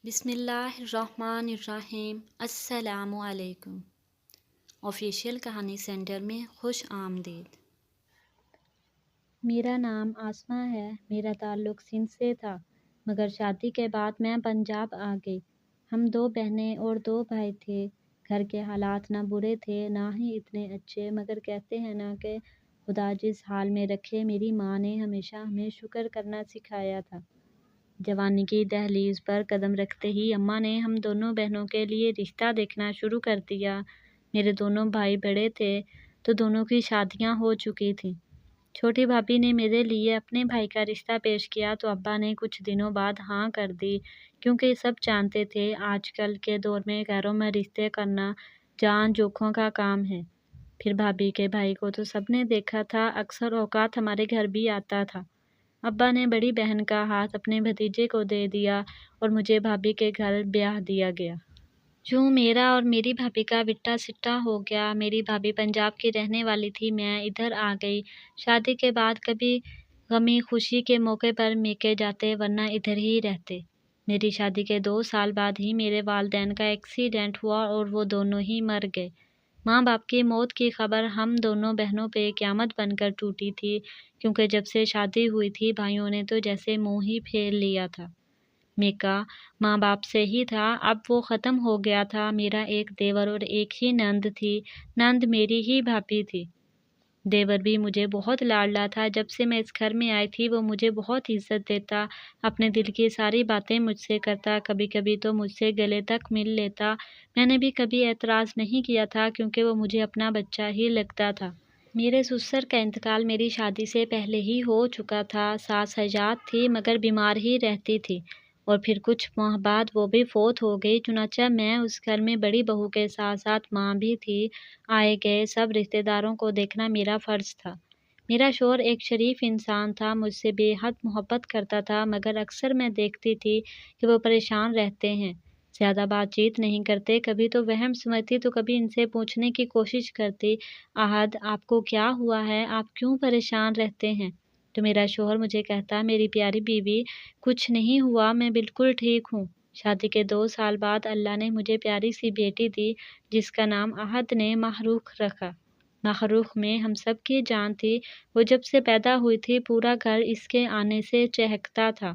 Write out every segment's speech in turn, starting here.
بسم اللہ الرحمن الرحیم۔ السلام علیکم۔ آفیشیل کہانی سینٹر میں خوش آمدید۔ میرا نام آسماء ہے۔ میرا تعلق سندھ سے تھا، مگر شادی کے بعد میں پنجاب آ گئی۔ ہم 2 بہنیں اور 2 بھائی تھے۔ گھر کے حالات نہ برے تھے نہ ہی اتنے اچھے، مگر کہتے ہیں نا کہ خدا جس حال میں رکھے، میری ماں نے ہمیشہ ہمیں شکر کرنا سکھایا تھا۔ جوانی کی دہلیز پر قدم رکھتے ہی اماں نے ہم دونوں بہنوں کے لیے رشتہ دیکھنا شروع کر دیا۔ میرے دونوں بھائی بڑے تھے تو دونوں کی شادیاں ہو چکی تھیں۔ چھوٹی بھابھی نے میرے لیے اپنے بھائی کا رشتہ پیش کیا تو ابا نے کچھ دنوں بعد ہاں کر دی، کیونکہ سب جانتے تھے آج کل کے دور میں گھروں میں رشتے کرنا جان جوکھوں کا کام ہے۔ پھر بھابھی کے بھائی کو تو سب نے دیکھا تھا، اکثر اوقات ہمارے گھر بھی آتا تھا۔ ابا نے بڑی بہن کا ہاتھ اپنے بھتیجے کو دے دیا اور مجھے بھابھی کے گھر بیاہ دیا گیا۔ جو میرا اور میری بھابھی کا وٹا سٹا ہو گیا۔ میری بھابھی پنجاب کی رہنے والی تھی، میں ادھر آ گئی۔ شادی کے بعد کبھی غمی خوشی کے موقع پر میکے جاتے، ورنہ ادھر ہی رہتے۔ میری شادی کے 2 سال بعد ہی میرے والدین کا ایکسیڈنٹ ہوا اور وہ دونوں ہی مر گئے۔ ماں باپ کی موت کی خبر ہم دونوں بہنوں پہ قیامت بن کر ٹوٹی تھی، کیونکہ جب سے شادی ہوئی تھی بھائیوں نے تو جیسے منہ ہی پھیر لیا تھا۔ میکا ماں باپ سے ہی تھا، اب وہ ختم ہو گیا تھا۔ میرا ایک دیور اور ایک ہی نند تھی۔ نند میری ہی بھابھی تھی۔ دیور بھی مجھے بہت لاڈلا تھا۔ جب سے میں اس گھر میں آئی تھی وہ مجھے بہت عزت دیتا، اپنے دل کی ساری باتیں مجھ سے کرتا، کبھی کبھی تو مجھ سے گلے تک مل لیتا۔ میں نے بھی کبھی اعتراض نہیں کیا تھا، کیونکہ وہ مجھے اپنا بچہ ہی لگتا تھا۔ میرے سسر کا انتقال میری شادی سے پہلے ہی ہو چکا تھا۔ ساس حیات تھی مگر بیمار ہی رہتی تھی، اور پھر کچھ ماہ بعد وہ بھی فوت ہو گئی۔ چنانچہ میں اس گھر میں بڑی بہو کے ساتھ ساتھ ماں بھی تھی۔ آئے گئے سب رشتہ داروں کو دیکھنا میرا فرض تھا۔ میرا شوہر ایک شریف انسان تھا، مجھ سے بے حد محبت کرتا تھا، مگر اکثر میں دیکھتی تھی کہ وہ پریشان رہتے ہیں، زیادہ بات چیت نہیں کرتے۔ کبھی تو وہم سمجھتی تو کبھی ان سے پوچھنے کی کوشش کرتی، احد آپ کو کیا ہوا ہے، آپ کیوں پریشان رہتے ہیں؟ تو میرا شوہر مجھے کہتا، میری پیاری بیوی کچھ نہیں ہوا، میں بالکل ٹھیک ہوں۔ شادی کے 2 سال بعد اللہ نے مجھے پیاری سی بیٹی دی، جس کا نام احد نے محروق رکھا۔ محروق میں ہم سب کی جان تھی۔ وہ جب سے پیدا ہوئی تھی پورا گھر اس کے آنے سے چہکتا تھا۔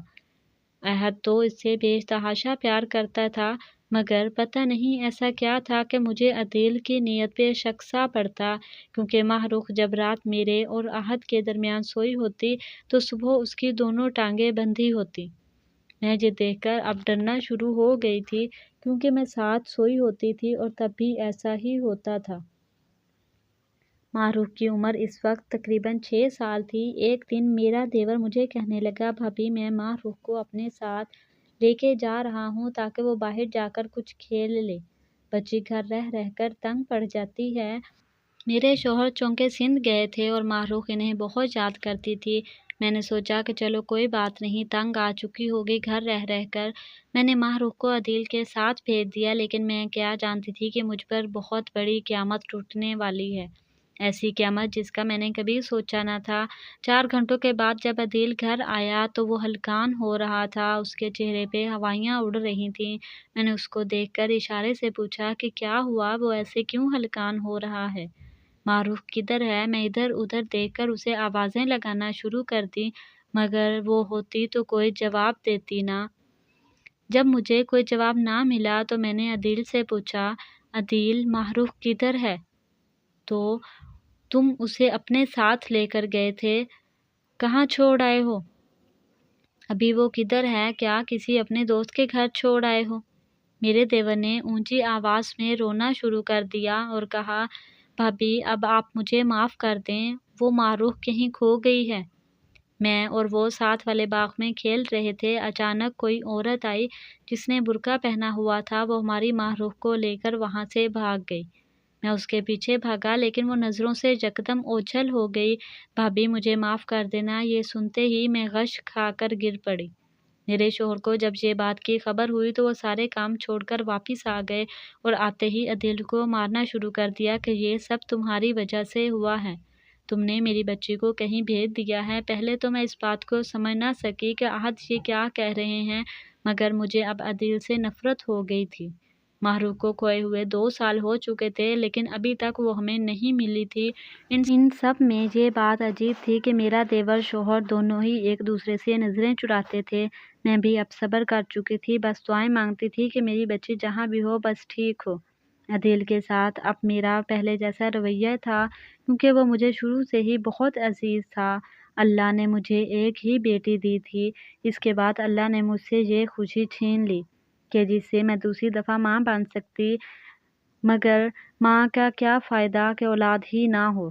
احد تو اس سے بے تحاشا پیار کرتا تھا، مگر پتہ نہیں ایسا کیا تھا کہ مجھے عدیل کی نیت پہ شک سا پڑتا، کیونکہ محروق جب رات میرے اور احد کے درمیان سوئی ہوتی تو صبح اس کی دونوں ٹانگیں بندھی ہوتی۔ میں یہ دیکھ کر اب ڈرنا شروع ہو گئی تھی، کیونکہ میں ساتھ سوئی ہوتی تھی اور تب بھی ایسا ہی ہوتا تھا۔ محروق کی عمر اس وقت تقریباً 6 سال تھی۔ ایک دن میرا دیور مجھے کہنے لگا، بھابھی میں محروق کو اپنے ساتھ لے کے جا رہا ہوں تاکہ وہ باہر جا کر کچھ کھیل لے، بچی گھر رہ رہ کر تنگ پڑ جاتی ہے۔ میرے شوہر چونکہ سندھ گئے تھے اور محروق انہیں بہت یاد کرتی تھی۔ میں نے سوچا کہ چلو کوئی بات نہیں، تنگ آ چکی ہوگی گھر رہ رہ کر۔ میں نے محروق کو عدیل کے ساتھ بھیج دیا، لیکن میں کیا جانتی تھی کہ مجھ پر بہت بڑی قیامت ٹوٹنے والی ہے، ایسی قیامت جس کا میں نے کبھی سوچا نہ تھا۔ 4 گھنٹوں کے بعد جب عدیل گھر آیا تو وہ ہلکان ہو رہا تھا، اس کے چہرے پہ ہوائیاں اڑ رہی تھیں۔ میں نے اس کو دیکھ کر اشارے سے پوچھا کہ کیا ہوا، وہ ایسے کیوں ہلکان ہو رہا ہے؟ محروق کدھر ہے؟ میں ادھر ادھر دیکھ کر اسے آوازیں لگانا شروع کر دی، مگر وہ ہوتی تو کوئی جواب دیتی نہ۔ جب مجھے کوئی جواب نہ ملا تو میں نے عدیل سے پوچھا، عدیل محروق کدھر ہے؟ تو تم اسے اپنے ساتھ لے کر گئے تھے، کہاں چھوڑ آئے ہو؟ ابھی وہ کدھر ہے؟ کیا کسی اپنے دوست کے گھر چھوڑ آئے ہو؟ میرے دیور نے اونچی آواز میں رونا شروع کر دیا اور کہا، بھابھی اب آپ مجھے معاف کر دیں، وہ محروق کہیں کھو گئی ہے۔ میں اور وہ ساتھ والے باغ میں کھیل رہے تھے، اچانک کوئی عورت آئی جس نے برقع پہنا ہوا تھا، وہ ہماری محروق کو لے کر وہاں سے بھاگ گئی۔ میں اس کے پیچھے بھاگا لیکن وہ نظروں سے یکدم اوجھل ہو گئی۔ بھابھی مجھے معاف کر دینا، یہ سنتے ہی میں غش کھا کر گر پڑی۔ میرے شوہر کو جب یہ بات کی خبر ہوئی تو وہ سارے کام چھوڑ کر واپس آ گئے اور آتے ہی عدیل کو مارنا شروع کر دیا کہ یہ سب تمہاری وجہ سے ہوا ہے، تم نے میری بچی کو کہیں بھیج دیا ہے۔ پہلے تو میں اس بات کو سمجھ نہ سکی کہ احد یہ کیا کہہ رہے ہیں، مگر مجھے اب عدیل سے نفرت ہو گئی تھی۔ محروق کو کھوئے ہوئے 2 سال ہو چکے تھے، لیکن ابھی تک وہ ہمیں نہیں ملی تھی۔ ان سب میں یہ بات عجیب تھی کہ میرا دیور شوہر دونوں ہی ایک دوسرے سے نظریں چراتے تھے۔ میں بھی اب صبر کر چکی تھی، بس دعائیں مانگتی تھی کہ میری بچی جہاں بھی ہو بس ٹھیک ہو۔ عدیل کے ساتھ اب میرا پہلے جیسا رویہ تھا، کیونکہ وہ مجھے شروع سے ہی بہت عزیز تھا۔ اللہ نے مجھے ایک ہی بیٹی دی تھی، اس کے بعد اللہ نے مجھ سے یہ خوشی چھین لی کہ جس سے میں دوسری دفعہ ماں بن سکتی۔ مگر ماں کا کیا فائدہ کہ اولاد ہی نہ ہو۔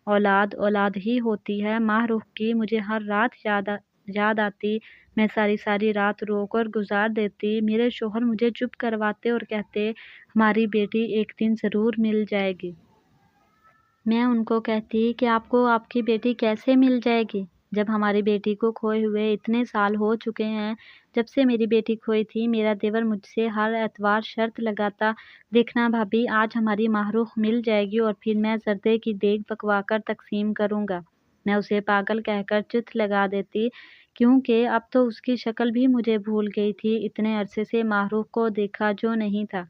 اولاد اولاد ہی ہوتی ہے۔ محروق کی مجھے ہر رات یاد آتی، میں ساری رات رو کر گزار دیتی۔ میرے شوہر مجھے چپ کرواتے اور کہتے ہماری بیٹی ایک دن ضرور مل جائے گی۔ میں ان کو کہتی کہ آپ کو آپ کی بیٹی کیسے مل جائے گی جب ہماری بیٹی کو کھوئے ہوئے اتنے سال ہو چکے ہیں۔ جب سے میری بیٹی کھوئی تھی میرا دیور مجھ سے ہر اتوار شرط لگاتا، دیکھنا بھابی آج ہماری محروق مل جائے گی اور پھر میں زردے کی دیگ پکوا کر تقسیم کروں گا۔ میں اسے پاگل کہہ کر چت لگا دیتی، کیونکہ اب تو اس کی شکل بھی مجھے بھول گئی تھی۔ اتنے عرصے سے محروق کو دیکھا جو نہیں تھا۔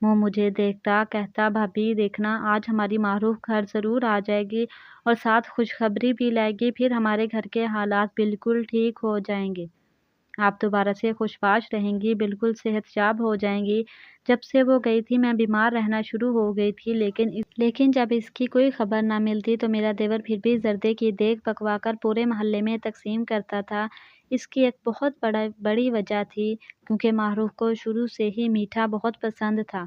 وہ مجھے دیکھتا کہتا بھابی دیکھنا آج ہماری محروق گھر ضرور آ جائے گی اور ساتھ خوشخبری بھی لائے گی، پھر ہمارے گھر کے حالات بالکل ٹھیک ہو جائیں گے، آپ دوبارہ سے خوشباش رہیں گی، بالکل صحت یاب ہو جائیں گی۔ جب سے وہ گئی تھی میں بیمار رہنا شروع ہو گئی تھی، لیکن جب اس کی کوئی خبر نہ ملتی تو میرا دیور پھر بھی زردے کی دیگ پکوا کر پورے محلے میں تقسیم کرتا تھا۔ اس کی ایک بہت بڑی وجہ تھی، کیونکہ محروق کو شروع سے ہی میٹھا بہت پسند تھا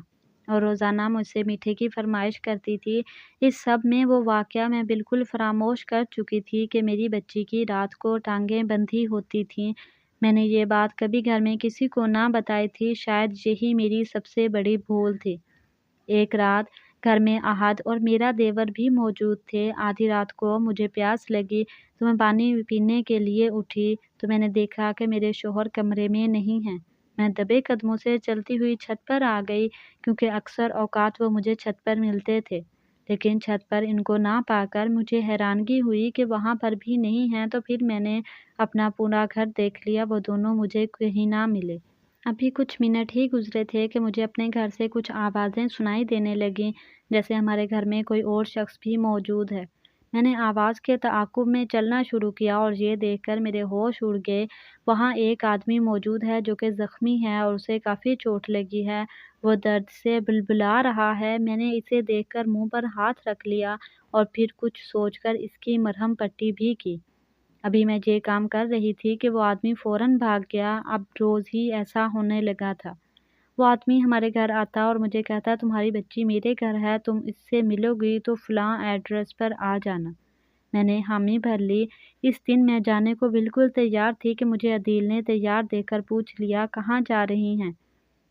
اور روزانہ مجھ سے میٹھے کی فرمائش کرتی تھی۔ اس سب میں وہ واقعہ میں بالکل فراموش کر چکی تھی کہ میری بچی کی رات کو ٹانگیں بندھی ہوتی تھیں۔ میں نے یہ بات کبھی گھر میں کسی کو نہ بتائی تھی، شاید یہی میری سب سے بڑی بھول تھی۔ ایک رات گھر میں احد اور میرا دیور بھی موجود تھے۔ آدھی رات کو مجھے پیاس لگی تو میں پانی پینے کے لیے اٹھی تو میں نے دیکھا کہ میرے شوہر کمرے میں نہیں ہیں۔ میں دبے قدموں سے چلتی ہوئی چھت پر آ گئی، کیونکہ اکثر اوقات وہ مجھے چھت پر ملتے تھے، لیکن چھت پر ان کو نہ پا کر مجھے حیرانگی ہوئی کہ وہاں پر بھی نہیں ہیں۔ تو پھر میں نے اپنا پورا گھر دیکھ لیا، وہ دونوں مجھے کہیں نہ ملے۔ ابھی کچھ منٹ ہی گزرے تھے کہ مجھے اپنے گھر سے کچھ آوازیں سنائی دینے لگیں، جیسے ہمارے گھر میں کوئی اور شخص بھی موجود ہے۔ میں نے آواز کے تعاقب میں چلنا شروع کیا اور یہ دیکھ کر میرے ہوش اڑ گئے۔ وہاں ایک آدمی موجود ہے جو کہ زخمی ہے اور اسے کافی چوٹ لگی ہے، وہ درد سے بلبلا رہا ہے۔ میں نے اسے دیکھ کر منہ پر ہاتھ رکھ لیا اور پھر کچھ سوچ کر اس کی مرہم پٹی بھی کی۔ ابھی میں یہ کام کر رہی تھی کہ وہ آدمی فوراً بھاگ گیا۔ اب روز ہی ایسا ہونے لگا تھا۔ وہ آدمی ہمارے گھر آتا اور مجھے کہتا تمہاری بچی میرے گھر ہے، تم اس سے ملو گی تو فلاں ایڈریس پر آ جانا۔ میں نے حامی بھر لی۔ اس دن میں جانے کو بالکل تیار تھی کہ مجھے عدیل نے تیار دیکھ کر پوچھ لیا کہاں جا رہی ہیں۔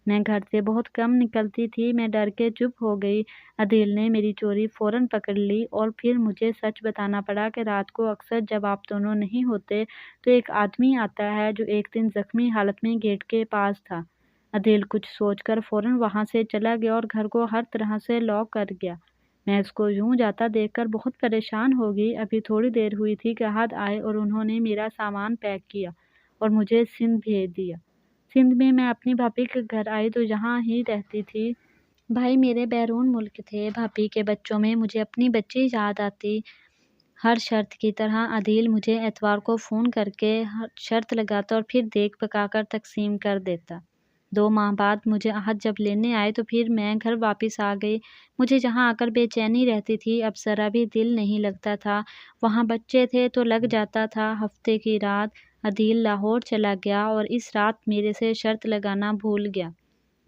میں گھر سے بہت کم نکلتی تھی، میں ڈر کے چپ ہو گئی۔ عدیل نے میری چوری فوراً پکڑ لی اور پھر مجھے سچ بتانا پڑا کہ رات کو اکثر جب آپ دونوں نہیں ہوتے تو ایک آدمی آتا ہے جو ایک دن زخمی حالت میں گیٹ کے پاس تھا۔ عدیل کچھ سوچ کر فوراً وہاں سے چلا گیا اور گھر کو ہر طرح سے لاک کر گیا۔ میں اس کو یوں جاتا دیکھ کر بہت پریشان ہو گئی۔ ابھی تھوڑی دیر ہوئی تھی کہ احد آئے اور انہوں نے میرا سامان پیک کیا اور مجھے سندھ بھیج دیا۔ سندھ میں اپنی بھابھی کے گھر آئی تو یہاں ہی رہتی تھی۔ بھائی میرے بیرون ملک تھے۔ بھابھی کے بچوں میں مجھے اپنی بچی یاد آتی۔ ہر شرط کی طرح عدیل مجھے اتوار کو فون کر کے شرط لگاتا اور پھر دیگ پکا کر تقسیم کر دیتا۔ 2 ماہ بعد مجھے احد جب لینے آئے تو پھر میں گھر واپس آ گئی۔ مجھے یہاں آ کر بے چینی رہتی تھی، اب ذرا بھی دل نہیں لگتا تھا۔ وہاں بچے تھے تو لگ جاتا تھا۔ ہفتے کی رات عدیل لاہور چلا گیا اور اس رات میرے سے شرط لگانا بھول گیا،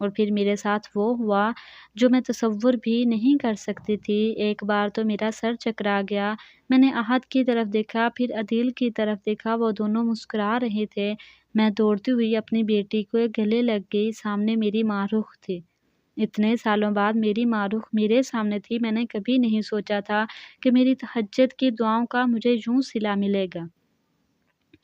اور پھر میرے ساتھ وہ ہوا جو میں تصور بھی نہیں کر سکتی تھی۔ ایک بار تو میرا سر چکرا گیا۔ میں نے احد کی طرف دیکھا، پھر عدیل کی طرف دیکھا، وہ دونوں مسکرا رہے تھے۔ میں دوڑتی ہوئی اپنی بیٹی کو گلے لگ گئی۔ سامنے میری محروق تھی۔ اتنے سالوں بعد میری محروق میرے سامنے تھی۔ میں نے کبھی نہیں سوچا تھا کہ میری تہجد کی دعاؤں کا مجھے یوں صلہ ملے گا۔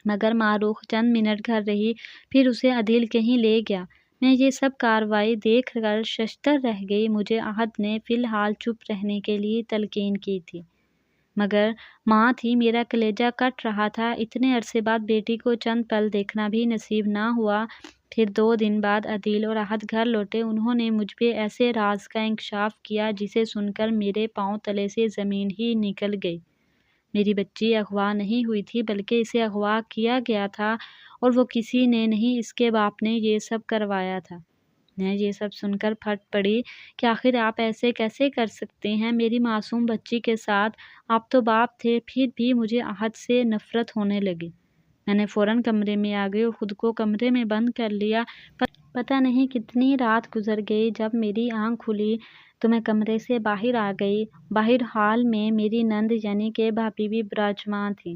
مگر محروق چند منٹ گھر رہی، پھر اسے عدیل کہیں لے گیا۔ میں یہ سب کارروائی دیکھ کر ششدر رہ گئی۔ مجھے احد نے فی الحال چپ رہنے کے لیے تلقین کی تھی، مگر ماں تھی، میرا کلیجہ کٹ رہا تھا۔ اتنے عرصے بعد بیٹی کو چند پل دیکھنا بھی نصیب نہ ہوا۔ پھر 2 دن بعد عدیل اور احد گھر لوٹے۔ انہوں نے مجھ پہ ایسے راز کا انکشاف کیا جسے سن کر میرے پاؤں تلے سے زمین ہی نکل گئی۔ میری بچی اغوا نہیں ہوئی تھی بلکہ اسے اغوا کیا گیا تھا، اور وہ کسی نے نہیں، اس کے باپ نے یہ سب کروایا تھا۔ میں یہ سب سن کر پھٹ پڑی کہ آخر آپ ایسے کیسے کر سکتے ہیں میری معصوم بچی کے ساتھ؟ آپ تو باپ تھے۔ پھر بھی مجھے احد سے نفرت ہونے لگی۔ میں نے فوراً کمرے میں آ گئی اور خود کو کمرے میں بند کر لیا۔ پتہ نہیں کتنی رات گزر گئی۔ جب میری آنکھ کھلی تو میں کمرے سے باہر آ گئی۔ باہر ہال میں میری نند یعنی کہ بھابھی بھی براجمان تھیں۔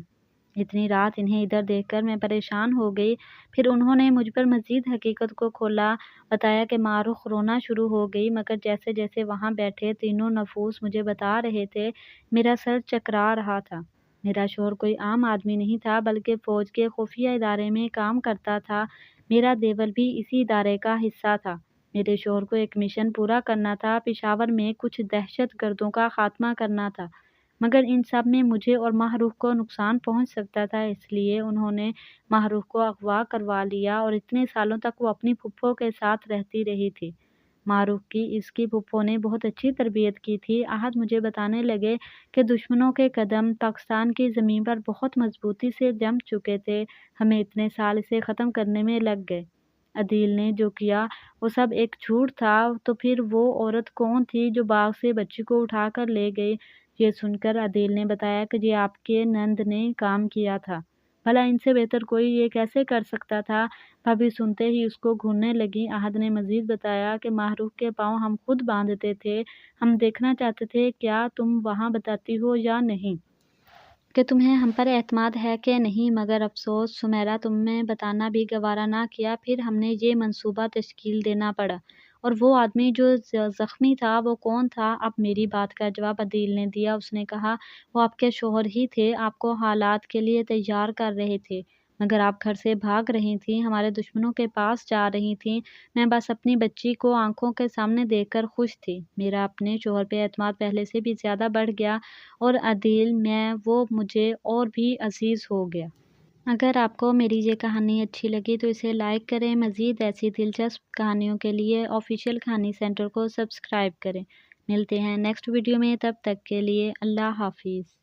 اتنی رات انہیں ادھر دیکھ کر میں پریشان ہو گئی۔ پھر انہوں نے مجھ پر مزید حقیقت کو کھولا، بتایا کہ معروف رونا شروع ہو گئی، مگر جیسے جیسے وہاں بیٹھے تینوں نفوس مجھے بتا رہے تھے، میرا سر چکرا رہا تھا۔ میرا شوہر کوئی عام آدمی نہیں تھا بلکہ فوج کے خفیہ ادارے میں کام کرتا تھا۔ میرا دیور بھی اسی ادارے کا حصہ تھا۔ میرے شوہر کو ایک مشن پورا کرنا تھا، پشاور میں کچھ دہشت گردوں کا خاتمہ کرنا تھا، مگر ان سب میں مجھے اور ماہ روح کو نقصان پہنچ سکتا تھا، اس لیے انہوں نے ماہ روح کو اغوا کروا لیا اور اتنے سالوں تک وہ اپنی پھپھو کے ساتھ رہتی رہی تھی۔ ماہ روح کی اس کی پھپھو نے بہت اچھی تربیت کی تھی۔ احد مجھے بتانے لگے کہ دشمنوں کے قدم پاکستان کی زمین پر بہت مضبوطی سے جم چکے تھے، ہمیں اتنے سال اسے ختم کرنے میں لگ گئے۔ عدیل نے جو کیا وہ سب ایک جھوٹ تھا۔ تو پھر وہ عورت کون تھی جو باغ سے بچی کو اٹھا کر لے گئی؟ یہ سن کر عدیل نے بتایا کہ یہ آپ کے نند نے کام کیا تھا۔ بھلا ان سے بہتر کوئی یہ کیسے کر سکتا تھا؟ بھابھی سنتے ہی اس کو گھورنے لگی۔ احد نے مزید بتایا کہ ماہ روح کے پاؤں ہم خود باندھتے تھے، ہم دیکھنا چاہتے تھے کیا تم وہاں بتاتی ہو یا نہیں، کہ تمہیں ہم پر اعتماد ہے کہ نہیں، مگر افسوس سمیرہ تمہیں بتانا بھی گوارا نہ کیا۔ پھر ہم نے یہ منصوبہ تشکیل دینا پڑا۔ اور وہ آدمی جو زخمی تھا وہ کون تھا؟ اب میری بات کا جواب عدیل نے دیا۔ اس نے کہا وہ آپ کے شوہر ہی تھے، آپ کو حالات کے لیے تیار کر رہے تھے، مگر آپ گھر سے بھاگ رہی تھیں، ہمارے دشمنوں کے پاس جا رہی تھیں۔ میں بس اپنی بچی کو آنکھوں کے سامنے دیکھ کر خوش تھی۔ میرا اپنے شوہر پہ اعتماد پہلے سے بھی زیادہ بڑھ گیا، اور عدیل میں وہ مجھے اور بھی عزیز ہو گیا۔ اگر آپ کو میری یہ کہانی اچھی لگی تو اسے لائک کریں۔ مزید ایسی دلچسپ کہانیوں کے لیے آفیشیل کہانی سینٹر کو سبسکرائب کریں۔ ملتے ہیں نیکسٹ ویڈیو میں، تب تک کے لیے اللہ حافظ۔